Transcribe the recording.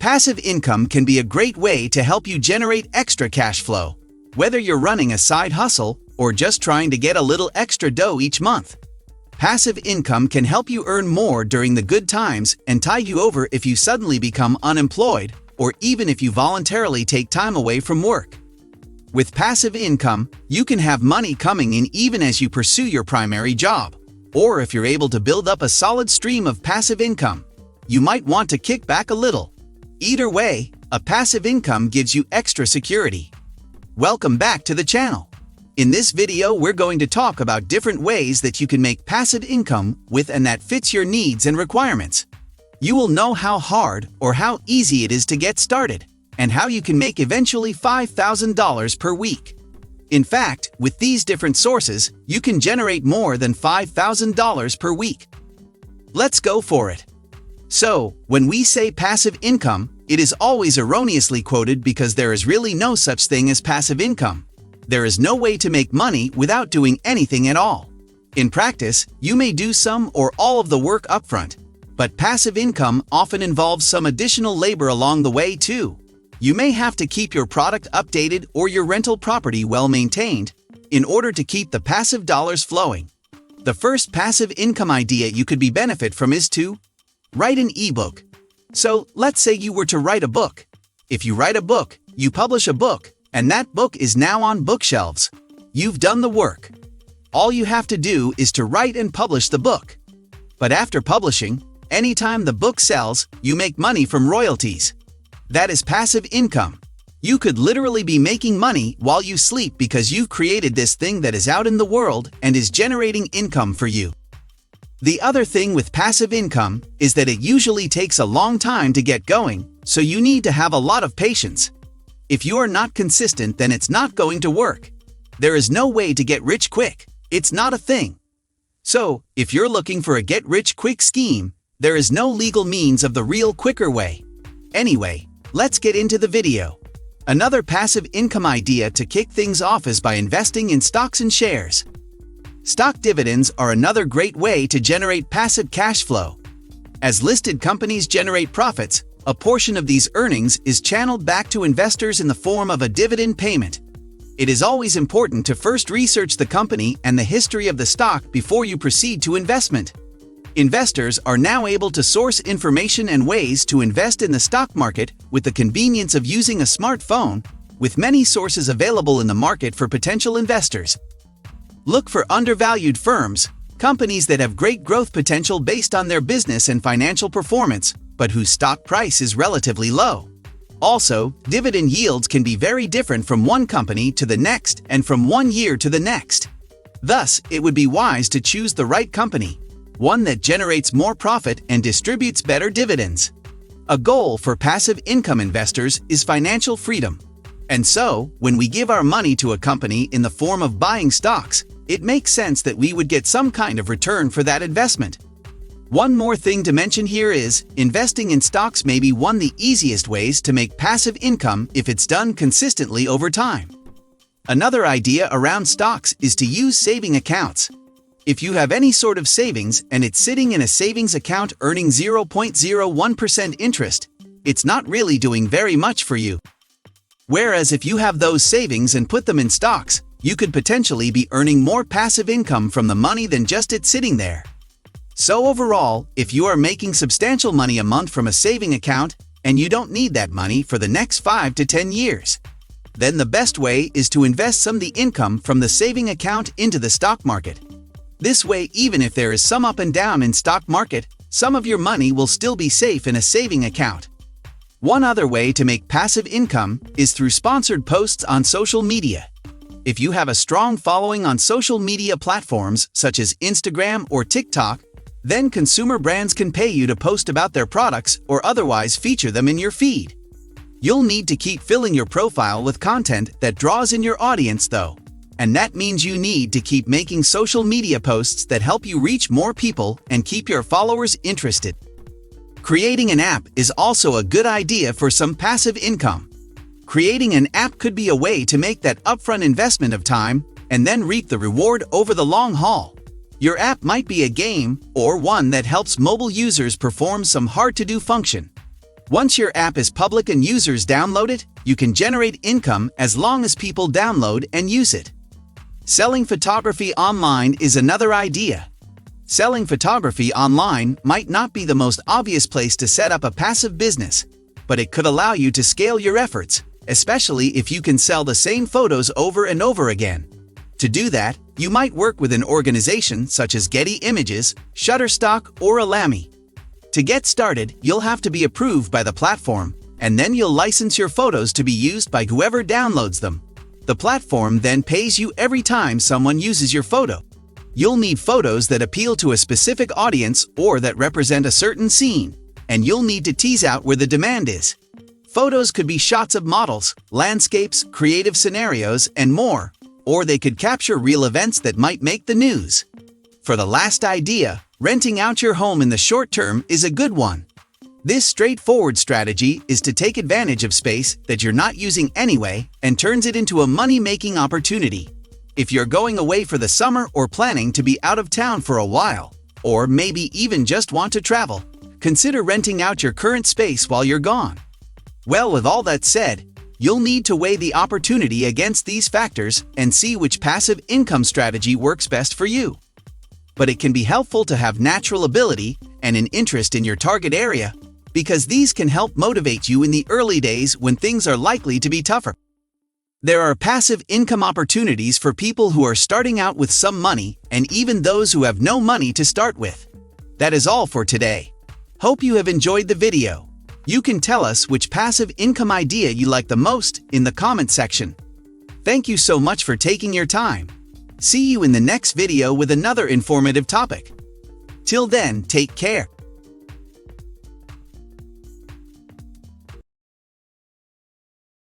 Passive income can be a great way to help you generate extra cash flow, whether you're running a side hustle or just trying to get a little extra dough each month. Passive income can help you earn more during the good times and tide you over if you suddenly become unemployed or even if you voluntarily take time away from work. With passive income, you can have money coming in even as you pursue your primary job. Or if you're able to build up a solid stream of passive income, you might want to kick back a little. Either way, a passive income gives you extra security. Welcome back to the channel. In this video, we're going to talk about different ways that you can make passive income with and that fits your needs and requirements. You will know how hard or how easy it is to get started, and how you can make eventually $5,000 per week. In fact, with these different sources, you can generate more than $5,000 per week. Let's go for it. So, when we say passive income, it is always erroneously quoted because there is really no such thing as passive income. There is no way to make money without doing anything at all. In practice, you may do some or all of the work upfront, but passive income often involves some additional labor along the way too. You may have to keep your product updated or your rental property well maintained in order to keep the passive dollars flowing. The first passive income idea you could benefit from is to write an ebook. So, let's say you were to write a book. If you write a book, you publish a book, and that book is now on bookshelves. You've done the work. All you have to do is to write and publish the book. But after publishing, anytime the book sells, you make money from royalties. That is passive income. You could literally be making money while you sleep because you've created this thing that is out in the world and is generating income for you. The other thing with passive income is that it usually takes a long time to get going, so you need to have a lot of patience. If you are not consistent, then it's not going to work. There is no way to get rich quick. It's not a thing. So, if you're looking for a get-rich-quick scheme, there is no legal means of the real quicker way. Anyway, let's get into the video. Another passive income idea to kick things off is by investing in stocks and shares. Stock dividends are another great way to generate passive cash flow. As listed companies generate profits, a portion of these earnings is channeled back to investors in the form of a dividend payment. It is always important to first research the company and the history of the stock before you proceed to investment. Investors are now able to source information and ways to invest in the stock market with the convenience of using a smartphone, with many sources available in the market for potential investors. Look for undervalued firms, companies that have great growth potential based on their business and financial performance, but whose stock price is relatively low. Also, dividend yields can be very different from one company to the next and from one year to the next. Thus, it would be wise to choose the right company, one that generates more profit and distributes better dividends. A goal for passive income investors is financial freedom. And so, when we give our money to a company in the form of buying stocks, it makes sense that we would get some kind of return for that investment. One more thing to mention here is, investing in stocks may be one of the easiest ways to make passive income if it's done consistently over time. Another idea around stocks is to use saving accounts. If you have any sort of savings and it's sitting in a savings account earning 0.01% interest, it's not really doing very much for you. Whereas if you have those savings and put them in stocks, you could potentially be earning more passive income from the money than just it sitting there. So overall, if you are making substantial money a month from a saving account and you don't need that money for the next 5 to 10 years, then the best way is to invest some of the income from the saving account into the stock market. This way, even if there is some up and down in stock market, some of your money will still be safe in a saving account. One other way to make passive income is through sponsored posts on social media. If you have a strong following on social media platforms such as Instagram or TikTok, then consumer brands can pay you to post about their products or otherwise feature them in your feed. You'll need to keep filling your profile with content that draws in your audience though, and that means you need to keep making social media posts that help you reach more people and keep your followers interested. Creating an app is also a good idea for some passive income. Creating an app could be a way to make that upfront investment of time and then reap the reward over the long haul. Your app might be a game or one that helps mobile users perform some hard-to-do function. Once your app is public and users download it, you can generate income as long as people download and use it. Selling photography online is another idea. Selling photography online might not be the most obvious place to set up a passive business, but it could allow you to scale your efforts, especially if you can sell the same photos over and over again. To do that, you might work with an organization such as Getty Images, Shutterstock, or Alamy. To get started, you'll have to be approved by the platform, and then you'll license your photos to be used by whoever downloads them. The platform then pays you every time someone uses your photo. You'll need photos that appeal to a specific audience or that represent a certain scene, and you'll need to tease out where the demand is. Photos could be shots of models, landscapes, creative scenarios, and more, or they could capture real events that might make the news. For the last idea, renting out your home in the short term is a good one. This straightforward strategy is to take advantage of space that you're not using anyway and turns it into a money-making opportunity. If you're going away for the summer or planning to be out of town for a while, or maybe even just want to travel, consider renting out your current space while you're gone. Well, with all that said, you'll need to weigh the opportunity against these factors and see which passive income strategy works best for you. But it can be helpful to have natural ability and an interest in your target area, because these can help motivate you in the early days when things are likely to be tougher. There are passive income opportunities for people who are starting out with some money and even those who have no money to start with. That is all for today. Hope you have enjoyed the video. You can tell us which passive income idea you like the most in the comment section. Thank you so much for taking your time. See you in the next video with another informative topic. Till then, take care.